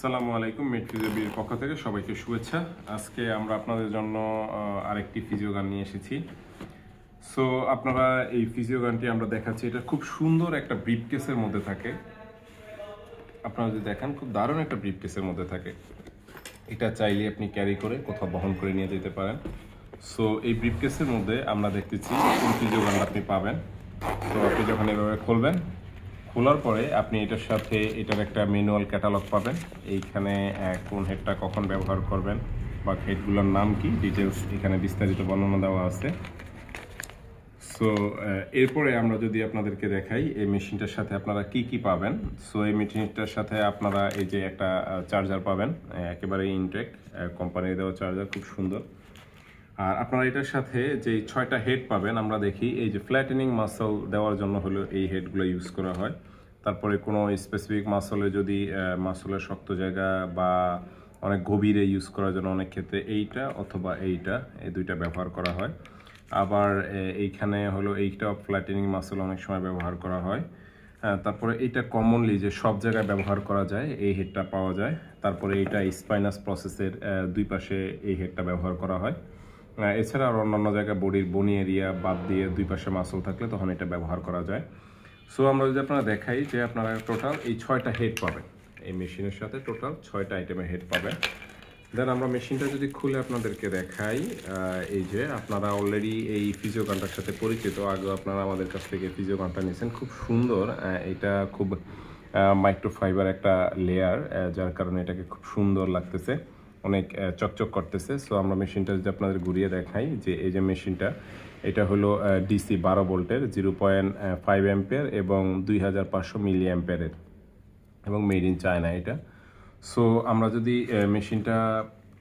আসসালামু আলাইকুম। মেড ফিজিওবির পক্ষ থেকে সবাইকে শুভেচ্ছা। আজকে আমরা আপনাদের জন্য আরেকটি ফিজিও গান নিয়ে এসেছি। সো আপনারা এই ফিজিও গানটি আমরা দেখাচ্ছি। এটা খুব সুন্দর একটা ব্রিফ কেসের মধ্যে থাকে। আপনারা যদি দেখেন, খুব দারুণ একটা ব্রিফ কেসের মধ্যে থাকে। এটা চাইলে আপনি ক্যারি করে কোথাও বহন করে নিয়ে যেতে পারেন। সো এই ব্রিফ কেসের মধ্যে আমরা দেখতেছি কোন ফিজিও গানটা আপনি পাবেন। তো আপনি যখন এভাবে খুলবেন, খোলার পরে আপনি এটার সাথে এটার একটা ম্যানুয়াল ক্যাটালগ পাবেন। এইখানে কোন হেডটা কখন ব্যবহার করবেন বা হেডগুলোর নাম কি, ডিটেলস এখানে বিস্তারিত বর্ণনা দেওয়া আছে। সো এরপরে আমরা যদি আপনাদেরকে দেখাই এই মেশিনটার সাথে আপনারা কি কি পাবেন। সো এই মেশিনটার সাথে আপনারা এই যে একটা চার্জার পাবেন, একেবারে ইনটেক কোম্পানির দেওয়া চার্জার, খুব সুন্দর। আর আপনারা এটার সাথে যে 6টা হেড পাবেন, আমরা দেখি এই যে ফ্ল্যাটেনিং মাসল দেওয়ার জন্য হলো এই হেডগুলো ইউজ করা হয়। তারপরে কোনো স্পেসিফিক মাসলে যদি মাসলের শক্ত জায়গা বা অনেক গভীরে ইউজ করার জন্য অনেক ক্ষেত্রে এইটা অথবা এইটা, এই দুইটা ব্যবহার করা হয়। আবার এইখানে হলো এইটা ফ্ল্যাটেনিং মাসল অনেক সময় ব্যবহার করা হয়। তারপরে এইটা কমনলি যে সব জায়গায় ব্যবহার করা যায়, এই হেডটা পাওয়া যায়। তারপরে এইটা স্পাইনাস প্রসেসের দুই পাশে এই হেডটা ব্যবহার করা হয়। এছাড়া আর অন্যান্য জায়গায় বডির বনি এরিয়া বাদ দিয়ে দুই পাশে মাসল থাকলে তখন এটা ব্যবহার করা যায়। সো আমরা যদি আপনারা দেখাই যে আপনারা টোটাল এই 6টা হেড পাবেন, এই মেশিনের সাথে টোটাল 6টা আইটেমের হেড পাবেন। দেন আমরা মেশিনটা যদি খুলে আপনাদেরকে দেখাই, এই যে আপনারা অলরেডি এই ফিজিও গানটার সাথে পরিচিত, আগেও আপনারা আমাদের কাছ থেকে ফিজিও গানটা নিয়েছেন, খুব সুন্দর। এটা খুব মাইক্রোফাইবার একটা লেয়ার, যার কারণে এটাকে খুব সুন্দর লাগতেছে, অনেক চকচক করতেছে। সো আমরা মেশিনটা যদি আপনাদের ঘুরিয়ে দেখাই, যে এই যে মেশিনটা, এটা হলো ডিসি 12 ভোল্টের 0.5 অ্যাম্পিয়ার এবং 2500 মিলি অ্যাম্পিয়ারের, এবং মেড ইন চায়না এটা। সো আমরা যদি মেশিনটা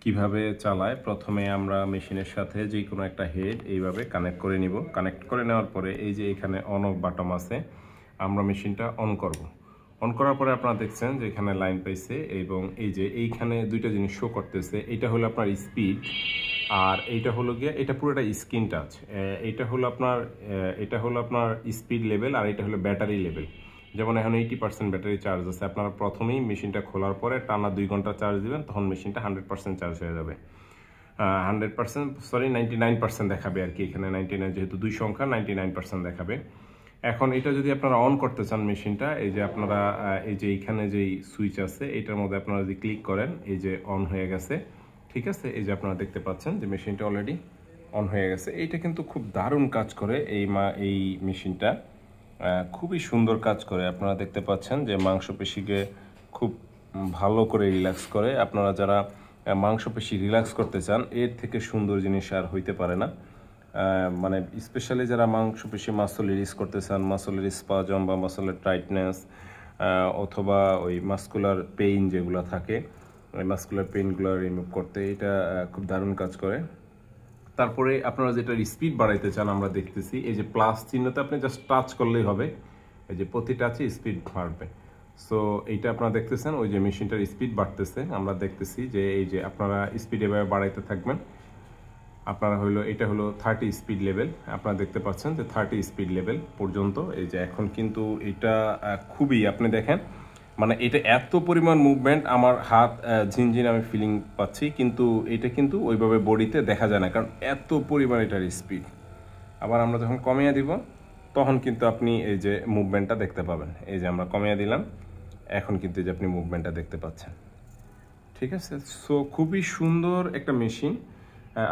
কিভাবে চালাই, প্রথমে আমরা মেশিনের সাথে যে কোনো একটা হেড এইভাবে কানেক্ট করে নিব। কানেক্ট করে নেওয়ার পরে এই যে এখানে অন অফ বাটন আছে, আমরা মেশিনটা অন করব। অন করার পরে আপনারা দেখছেন যে এখানে লাইন পাইছে, এবং এই যে এইখানে দুইটা জিনিস শো করতেছে। এইটা হলো আপনার স্পিড, আর এইটা হলো গিয়ে, এটা পুরোটা স্ক্রিন টাচ। এটা হলো আপনার স্পিড লেভেল, আর এটা হলো ব্যাটারি লেভেল। যেমন এখন 80% ব্যাটারি চার্জ আছে, আপনারা প্রথমেই মেশিনটা খোলার পরে টানা 2 ঘন্টা চার্জ দিবেন, তখন মেশিনটা 100% চার্জ হয়ে যাবে। 99% দেখাবে আর কি, এখানে 99 যেহেতু 2 সংখ্যা, 99% দেখাবে। এখন এটা যদি আপনারা অন করতে চান মেশিনটা, এই যে আপনারা এই যে এইখানে যেই সুইচ আছে, এইটার মধ্যে আপনারা যদি ক্লিক করেন, এই যে অন হয়ে গেছে। ঠিক আছে, এই যে আপনারা দেখতে পাচ্ছেন যে মেশিনটা অলরেডি অন হয়ে গেছে। এইটা কিন্তু খুব দারুণ কাজ করে এই মেশিনটা, খুবই সুন্দর কাজ করে। আপনারা দেখতে পাচ্ছেন যে মাংসপেশিকে খুব ভালো করে রিল্যাক্স করে। আপনারা যারা মাংসপেশি রিল্যাক্স করতে চান, এর থেকে সুন্দর জিনিস আর হইতে পারে না। মানে স্পেশালি যারা মাংসপেশি মাসল রিলিজ করতে চান, মাসলের স্পাজম বা মাসলের টাইটনেস অথবা ওই মাস্কুলার পেইন যেগুলো থাকে, ওই মাস্কুলার পেইনগুলো রিমুভ করতে এটা খুব দারুণ কাজ করে। তারপরে আপনারা যেটার স্পিড বাড়াইতে চান, আমরা দেখতেছি এই যে প্লাস চিহ্নতে আপনি জাস্ট টাচ করলেই হবে, এই যে প্রতি টাচে স্পিড বাড়বে। সো এইটা আপনারা দেখতেছেন, ওই যে মেশিনটার স্পিড বাড়তেছে। আমরা দেখতেছি যে এই যে আপনারা স্পিড এভাবে বাড়াইতে থাকবেন। আপনারা এটা হলো 30 স্পিড লেভেল, আপনারা দেখতে পাচ্ছেন যে 30 স্পিড লেভেল পর্যন্ত। এই যে এখন কিন্তু এটা খুবই, আপনি দেখেন মানে এটা এত পরিমাণ মুভমেন্ট, আমার হাত ঝিনঝিন আমি ফিলিং পাচ্ছি, কিন্তু এটা কিন্তু ওইভাবে বডিতে দেখা যায় না, কারণ এত পরিমাণ এটার স্পিড। আবার আমরা যখন কমিয়ে দিব, তখন কিন্তু আপনি এই যে মুভমেন্টটা দেখতে পাবেন। এই যে আমরা কমিয়ে দিলাম, এখন কিন্তু এই যে আপনি মুভমেন্টটা দেখতে পাচ্ছেন। ঠিক আছে, সো খুবই সুন্দর একটা মেশিন।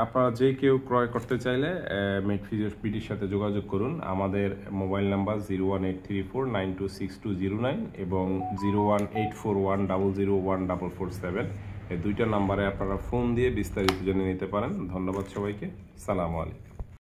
আপনারা যে কেউ ক্রয় করতে চাইলে মেড ফিজিওবিডির সাথে যোগাযোগ করুন। আমাদের মোবাইল নাম্বার 01834926209 এবং 01841001447। এই দুইটা নাম্বারে আপনারা ফোন দিয়ে বিস্তারিত জেনে নিতে পারেন। ধন্যবাদ সবাইকে। সালামু আলাইকুম।